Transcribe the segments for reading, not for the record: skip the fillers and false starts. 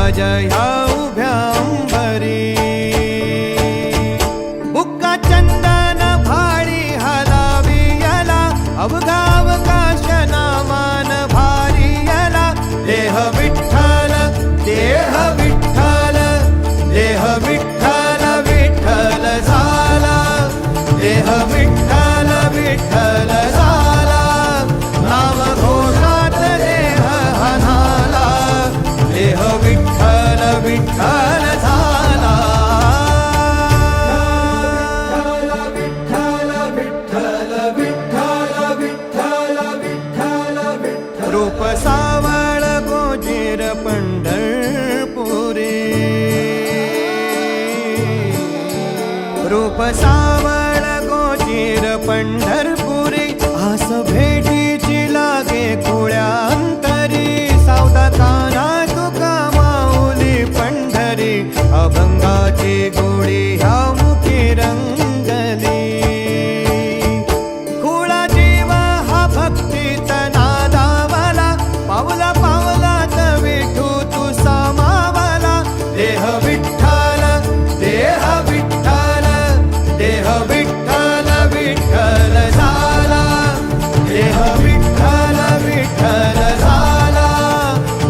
राज ह्या उभ्या अंबरी बुक्का चंदन भाळी हलावी याला अवघा अवकाश नामान भारी याला देह विठ्ठल देह विठ्ठल देह विठ्ठल विठ्ठल झाला देह विठ्ठल विठ्ठल झाला नाम घोषात देह हनाला देह विठ्ठल विठ्ठल झाला विठ्ठल विठ्ठल विठ्ठल विठ्ठल विठ्ठल विठ्ठल रूप सावळ गोजीर पंढरपुरी रूप सावळ गोजीर पंढरपुरी आस भेटीची लागे खुळ्या अंतरी सावदा काना तुका माऊली पंढरी अभंगाची गोडी ह्या मुखी रंगली खुळा जीव हा भक्तीत नादावला पावला पावलात विठू तू समावला देह विठ्ठल देह विठ्ठल देह विठ्ठल विठ्ठल झाला देह विठ्ठल विठ्ठल झाला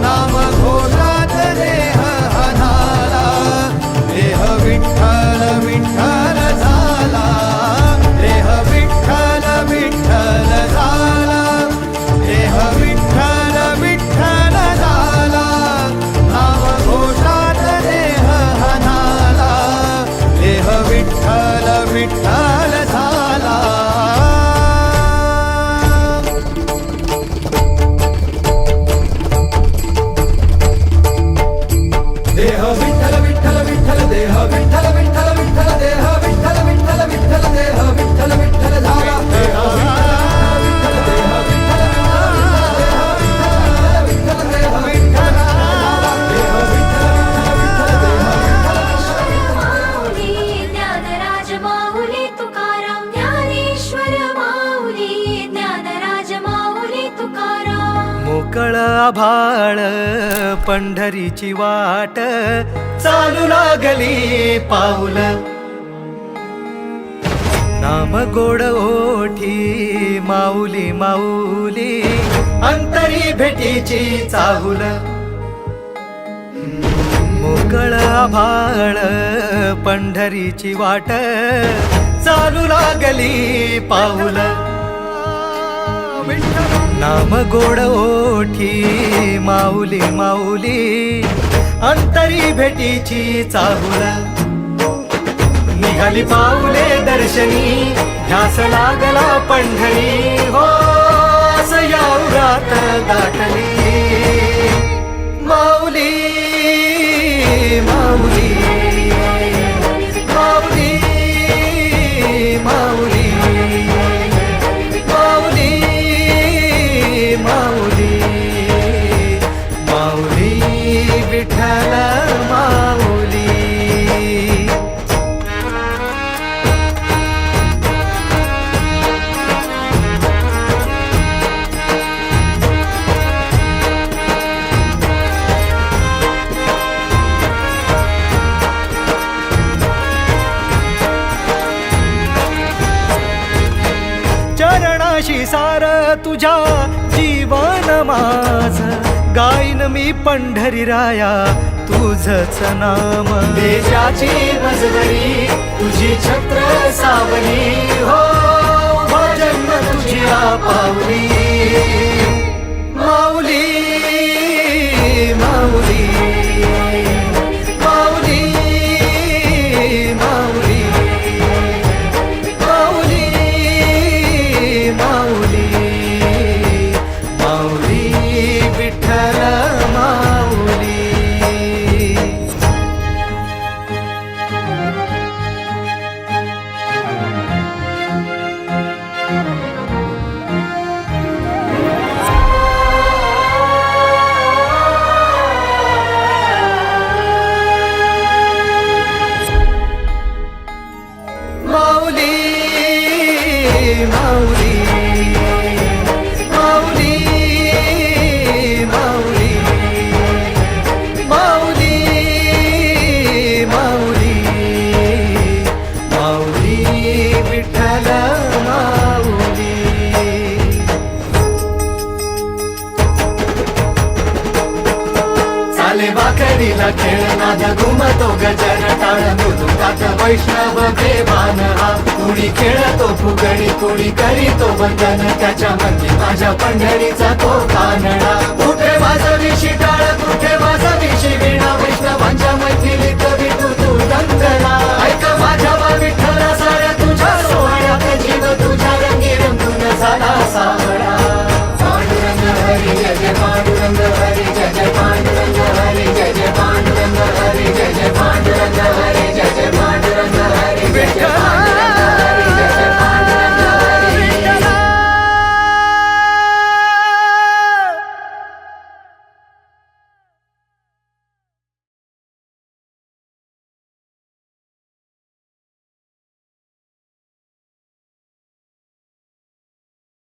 नाम घोषात देह हनाला देह विठ्ठल विठ्ठल झाला देह विठ्ठल विठ्ठल झाला देह विठ्ठल विठ्ठल झाला नाम घोषात देह हनाला देह विठ्ठल विठ्ठल झाला देह विठ्ठल विठ्ठल विठ्ठल देह विठ्ठल विठ्ठल विठ्ठल देह विठ्ठल विठ्ठल विठ्ठल देह विठ्ठल विठ्ठल झाला देह विठ्ठल देह विठ्ठल विठ्ठल देह विठ्ठल देह विठ्ठल माऊली ज्ञानराज माऊली तुकाराम ज्ञानेश्वर माऊली ज्ञानराज माऊली तुकाराम मोकळ आभाळ पंढरीची वाट चालू लागली पाऊल नाम गोड ओठी माऊली माऊली अंतरी भेटीची चाहुल मोकळ आभाळ पंढरीची वाट चालू लागली पाऊल नाम गोड ओठी माऊली माऊली अंतरी भेटीची चाहुल निघाली पाऊले दर्शनी ध्यास लागला पंढरी हो सयावरात गाठली माऊली माऊली माऊली माऊली माऊली माऊली माऊली विठ्ठल माऊली चरणाशी सार तुझ्या जीवन माझ गाईन मी पंढरी राया तुझच नाम देशाची मजबरी तुझी छत्र सावली हो भजन तुझी पावली माऊली माऊली माऊली माऊली माऊली माऊली माऊली विठ्ठल माऊली साखरीला खेळनाद घुमतो गजर टाळ मृदुंगात वैष्णव देवान हा कुणी खेळतो फुगडी कुणी करीतो बंधन त्याच्या मंदी माझ्या पंढरीचा तो कानडा कुठे वाजवी शिटाळ कुठे वाजवी शिबिळ